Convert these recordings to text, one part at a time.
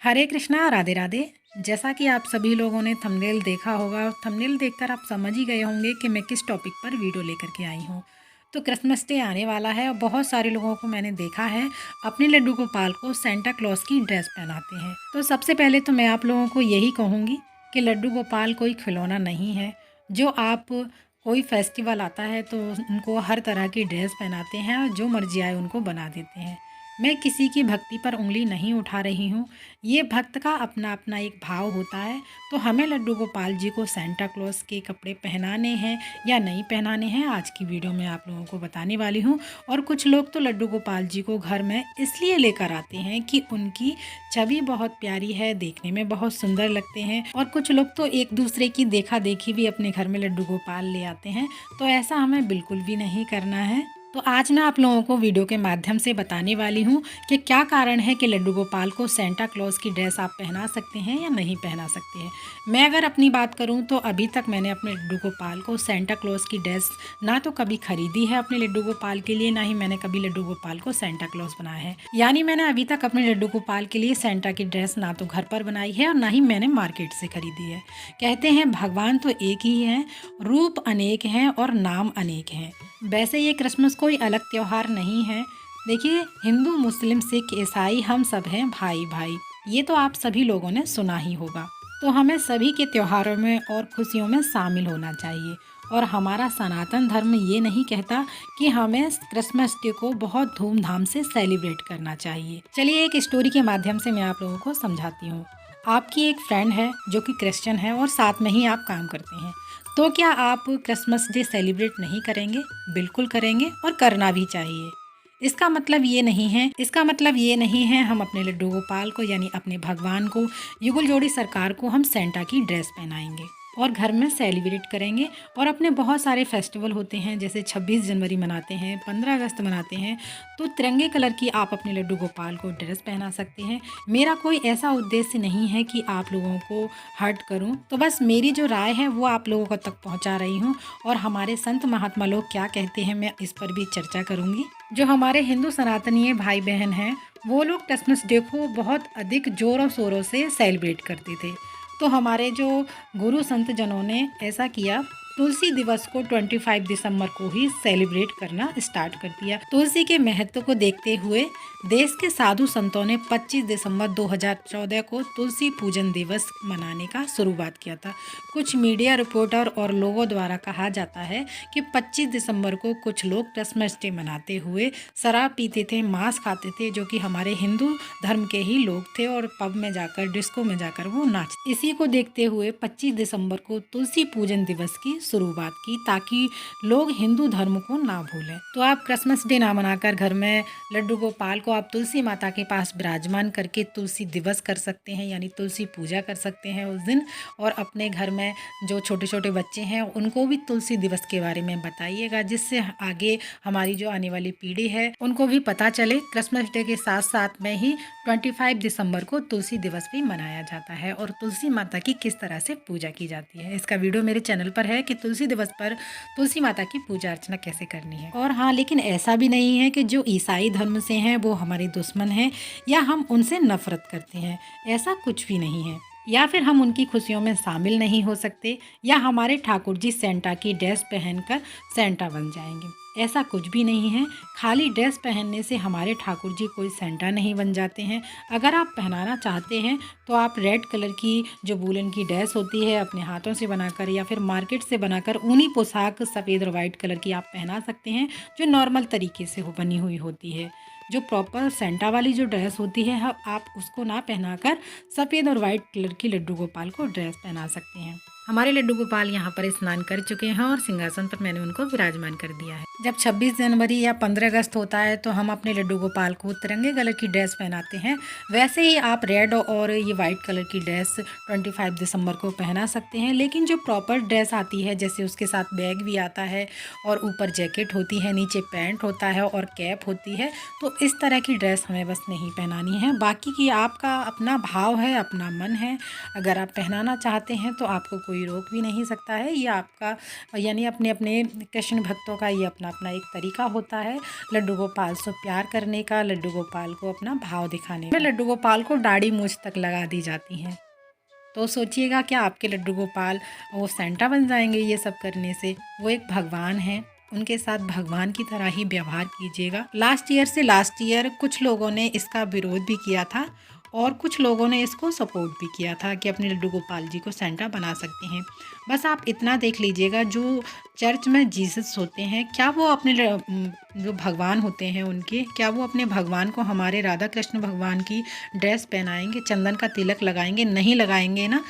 हरे कृष्णा, राधे राधे। जैसा कि आप सभी लोगों ने थंबनेल देखा होगा, थंबनेल देखकर आप समझ ही गए होंगे कि मैं किस टॉपिक पर वीडियो लेकर के आई हूँ। तो क्रिसमस डे आने वाला है और बहुत सारे लोगों को मैंने देखा है अपने लड्डू गोपाल को सेंटा क्लॉज की ड्रेस पहनाते हैं। तो सबसे पहले तो मैं आप लोगों को यही कहूँगी कि लड्डू गोपाल कोई खिलौना नहीं है जो आप कोई फेस्टिवल आता है तो उनको हर तरह की ड्रेस पहनाते हैं और जो मर्जी आए उनको बना देते हैं। मैं किसी की भक्ति पर उंगली नहीं उठा रही हूँ। ये भक्त का अपना अपना एक भाव होता है। तो हमें लड्डू गोपाल जी को सेंटा क्लॉज के कपड़े पहनाने हैं या नहीं पहनाने हैं, आज की वीडियो में आप लोगों को बताने वाली हूँ। और कुछ लोग तो लड्डू गोपाल जी को घर में इसलिए लेकर आते हैं कि उनकी छवि बहुत प्यारी है, देखने में बहुत सुंदर लगते हैं। और कुछ लोग तो एक दूसरे की देखा देखी भी अपने घर में लड्डू गोपाल ले आते हैं। तो ऐसा हमें बिल्कुल भी नहीं करना है। तो आज मैं आप लोगों को वीडियो के माध्यम से बताने वाली हूँ कि क्या कारण है कि लड्डू गोपाल को सेंटा क्लॉज की ड्रेस आप पहना सकते हैं या नहीं पहना सकते हैं। मैं अगर अपनी बात करूँ तो अभी तक मैंने अपने लड्डू गोपाल को सेंटा क्लॉज की ड्रेस ना तो कभी खरीदी है अपने लड्डू गोपाल के लिए, ना ही मैंने कभी लड्डू गोपाल को सेंटा क्लॉज बनाया है। यानी मैंने अभी तक अपने लड्डू गोपाल के लिए सेंटा की ड्रेस ना तो घर पर बनाई है और ना ही मैंने मार्केट से खरीदी है। कहते हैं भगवान तो एक ही हैं, रूप अनेक हैं और नाम अनेक हैं। वैसे ये क्रिसमस कोई अलग त्यौहार नहीं है। देखिए, हिंदू मुस्लिम सिख ईसाई हम सब हैं भाई भाई, ये तो आप सभी लोगों ने सुना ही होगा। तो हमें सभी के त्योहारों में और खुशियों में शामिल होना चाहिए। और हमारा सनातन धर्म ये नहीं कहता कि हमें क्रिसमस डे को बहुत धूमधाम से सेलिब्रेट करना चाहिए। चलिए एक स्टोरी के माध्यम से मैं आप लोगों को समझाती हूँ। आपकी एक फ्रेंड है जो कि क्रिश्चियन है और साथ में ही आप काम करते हैं। तो क्या आप क्रिसमस डे सेलिब्रेट नहीं करेंगे? बिल्कुल करेंगे और करना भी चाहिए। इसका मतलब ये नहीं है हम अपने लड्डू गोपाल को यानी अपने भगवान को, युगल जोड़ी सरकार को हम सेंटा की ड्रेस पहनाएंगे और घर में सेलिब्रेट करेंगे। और अपने बहुत सारे फेस्टिवल होते हैं, जैसे 26 जनवरी मनाते हैं, 15 अगस्त मनाते हैं। तो तिरंगे कलर की आप अपने लड्डू गोपाल को ड्रेस पहना सकते हैं। मेरा कोई ऐसा उद्देश्य नहीं है कि आप लोगों को हर्ट करूं, तो बस मेरी जो राय है वो आप लोगों को तक पहुंचा रही हूं। और हमारे संत महात्मा लोग क्या कहते हैं मैं इस पर भी चर्चा करूंगी। जो हमारे हिंदू सनातनीय भाई बहन हैं वो लोग क्रिसमस डे को बहुत अधिक जोरों शोरों से सेलिब्रेट करते थे। तो हमारे जो गुरु संत जनों ने ऐसा किया, तुलसी दिवस को 25 दिसंबर को ही सेलिब्रेट करना स्टार्ट कर दिया। तुलसी के महत्व को देखते हुए देश के साधु संतों ने 25 दिसंबर 2014 को तुलसी पूजन दिवस मनाने का शुरुआत किया था। कुछ मीडिया रिपोर्टर और लोगों द्वारा कहा जाता है कि 25 दिसंबर को कुछ लोग क्रिसमस डे मनाते हुए शराब पीते थे, मांस खाते थे, जो कि हमारे हिंदू धर्म के ही लोग थे, और पब में जाकर, डिस्को में जाकर वो नाचते। इसी को देखते हुए 25 दिसंबर को तुलसी पूजन दिवस की शुरुआत की ताकि लोग हिंदू धर्म को ना भूलें। तो आप क्रिसमस डे ना मनाकर घर में लड्डू गोपाल को आप तुलसी माता के पास विराजमान करके तुलसी दिवस कर सकते हैं, यानी तुलसी पूजा कर सकते हैं उस दिन। और अपने घर में जो छोटे छोटे बच्चे हैं उनको भी तुलसी दिवस के बारे में बताइएगा, जिससे आगे हमारी जो आने वाली पीढ़ी है उनको भी पता चले। क्रिसमस डे के साथ साथ में ही 25 दिसंबर को तुलसी दिवस भी मनाया जाता है और तुलसी माता की किस तरह से पूजा की जाती है। इसका वीडियो मेरे चैनल पर है कि तुलसी दिवस पर तुलसी माता की पूजा अर्चना कैसे करनी है। और हाँ, लेकिन ऐसा भी नहीं है कि जो ईसाई धर्म से हैं वो हमारे दुश्मन हैं या हम उनसे नफरत करते हैं, ऐसा कुछ भी नहीं है। या फिर हम उनकी खुशियों में शामिल नहीं हो सकते, या हमारे ठाकुर जी सेंटा की ड्रेस पहनकर सेंटा बन जाएंगे, ऐसा कुछ भी नहीं है। खाली ड्रेस पहनने से हमारे ठाकुर जी कोई सेंटा नहीं बन जाते हैं। अगर आप पहनाना चाहते हैं तो आप रेड कलर की जो वूलन की ड्रेस होती है अपने हाथों से बनाकर या फिर मार्केट से बनाकर ऊनी पोशाक सफ़ेद और वाइट कलर की आप पहना सकते हैं, जो नॉर्मल तरीके से बनी हुई होती है। जो प्रॉपर सेंटा वाली जो ड्रेस होती है आप उसको ना पहनाकर सफ़ेद और वाइट कलर की लड्डू गोपाल को ड्रेस पहना सकते हैं। हमारे लड्डू गोपाल यहाँ पर स्नान कर चुके हैं और सिंहासन पर मैंने उनको विराजमान कर दिया है। जब 26 जनवरी या 15 अगस्त होता है तो हम अपने लड्डू गोपाल को तिरंगे कलर की ड्रेस पहनाते हैं। वैसे ही आप रेड और ये वाइट कलर की ड्रेस 25 दिसंबर को पहना सकते हैं। लेकिन जो प्रॉपर ड्रेस आती है, जैसे उसके साथ बैग भी आता है और ऊपर जैकेट होती है, नीचे पैंट होता है और कैप होती है, तो इस तरह की ड्रेस हमें बस नहीं पहनानी है। बाकी की आपका अपना भाव है, अपना मन है। अगर आप पहनाना चाहते हैं तो आपको कोई कोई रोक भी नहीं सकता है। ये आपका यानी अपने अपने कृष्ण भक्तों का ये अपना अपना एक तरीका होता है लड्डू गोपाल से प्यार करने का, लड्डू गोपाल को अपना भाव दिखाने का। लड्डू गोपाल को दाढ़ी मूंछ तक लगा दी जाती हैं। तो सोचिएगा क्या आपके लड्डू गोपाल वो सेंटा बन जाएंगे ये सब करने से? वो एक भगवान हैं, उनके साथ भगवान की तरह ही व्यवहार कीजिएगा। लास्ट ईयर कुछ लोगों ने इसका विरोध भी किया था और कुछ लोगों ने इसको सपोर्ट भी किया था कि अपने लड्डू गोपाल जी को सेंटा बना सकते हैं। बस आप इतना देख लीजिएगा, जो चर्च में जीसस होते हैं, क्या वो अपने जो भगवान होते हैं उनके, क्या वो अपने भगवान को हमारे राधा कृष्ण भगवान की ड्रेस पहनाएंगे, चंदन का तिलक लगाएंगे? नहीं लगाएंगे ना।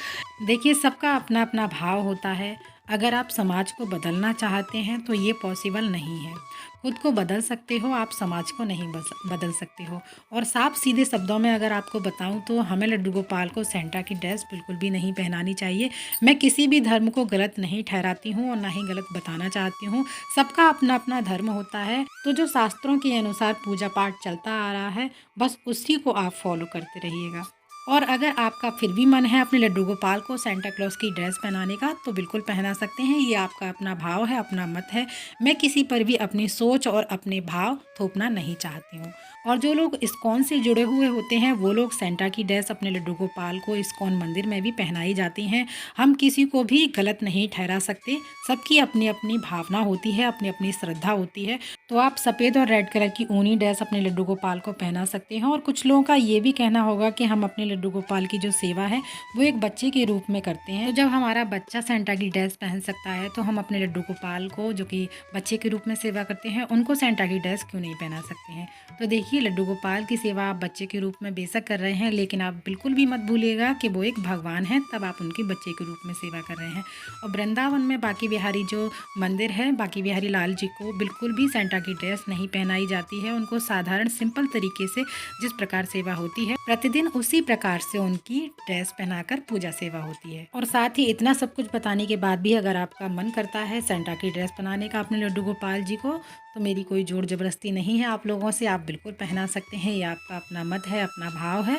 देखिए, सबका अपना अपना भाव होता है। अगर आप समाज को बदलना चाहते हैं तो ये पॉसिबल नहीं है। खुद को बदल सकते हो, आप समाज को नहीं बदल सकते हो। और साफ सीधे शब्दों में अगर आपको बताऊं तो हमें लड्डू गोपाल को सेंटा की ड्रेस बिल्कुल भी नहीं पहनानी चाहिए। मैं किसी भी धर्म को गलत नहीं ठहराती हूं और ना ही गलत बताना चाहती हूं। सबका अपना अपना धर्म होता है, तो जो शास्त्रों के अनुसार पूजा पाठ चलता आ रहा है, बस उसी को आप फॉलो करते रहिएगा। और अगर आपका फिर भी मन है अपने लड्डू गोपाल को सेंटा क्लॉज की ड्रेस पहनाने का, तो बिल्कुल पहना सकते हैं। ये आपका अपना भाव है, अपना मत है। मैं किसी पर भी अपनी सोच और अपने भाव थोपना नहीं चाहती हूँ। और जो लोग इस्कॉन से जुड़े हुए होते हैं वो लोग सेंटा की ड्रेस अपने लड्डू गोपाल को इस्कॉन मंदिर में भी पहनाई जाती हैं। हम किसी को भी गलत नहीं ठहरा सकते। सबकी अपनी अपनी भावना होती है, अपनी अपनी श्रद्धा होती है। तो आप सफ़ेद और रेड कलर की ऊनी ड्रेस अपने लड्डू गोपाल को पहना सकते हैं। और कुछ लोगों का ये भी कहना होगा कि हम अपने लड्डू गोपाल की जो सेवा है वो एक बच्चे के रूप में करते हैं। तो जब हमारा बच्चा सेंटा की ड्रेस पहन सकता है तो हम अपने लड्डू गोपाल को, जो कि बच्चे के रूप में सेवा करते हैं, उनको सेंटा की ड्रेस क्यों नहीं पहना सकते हैं? तो देखिए, लड्डू गोपाल की सेवा आप बच्चे के रूप में बेशक कर रहे हैं, लेकिन आप बिल्कुल भी मत भूलिएगा कि वो एक भगवान है, तब आप उनके बच्चे के रूप में सेवा कर रहे हैं। और वृंदावन में बांके बिहारी जो मंदिर है, बांके बिहारी लाल जी को बिल्कुल भी सेंटा की ड्रेस नहीं पहनाई जाती है। उनको साधारण सिंपल तरीके से जिस प्रकार सेवा होती है प्रतिदिन, उसी प्रकार से उनकी ड्रेस पहनाकर पूजा सेवा होती है। और साथ ही इतना सब कुछ बताने के बाद भी अगर आपका मन करता है सेंटा की ड्रेस पहनाने का अपने लड्डू गोपाल जी को, तो मेरी कोई जोर जबरदस्ती नहीं है आप लोगों से। आप बिल्कुल पहना सकते हैं, ये आपका अपना मत है, अपना भाव है।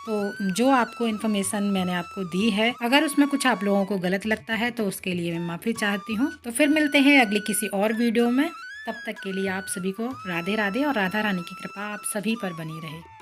तो जो आपको इन्फॉर्मेशन मैंने आपको दी है, अगर उसमें कुछ आप लोगों को गलत लगता है तो उसके लिए मैं माफ़ी चाहती हूँ। तो फिर मिलते हैं अगली किसी और वीडियो में। तब तक के लिए आप सभी को राधे राधे और राधा रानी की कृपा आप सभी पर बनी रहे।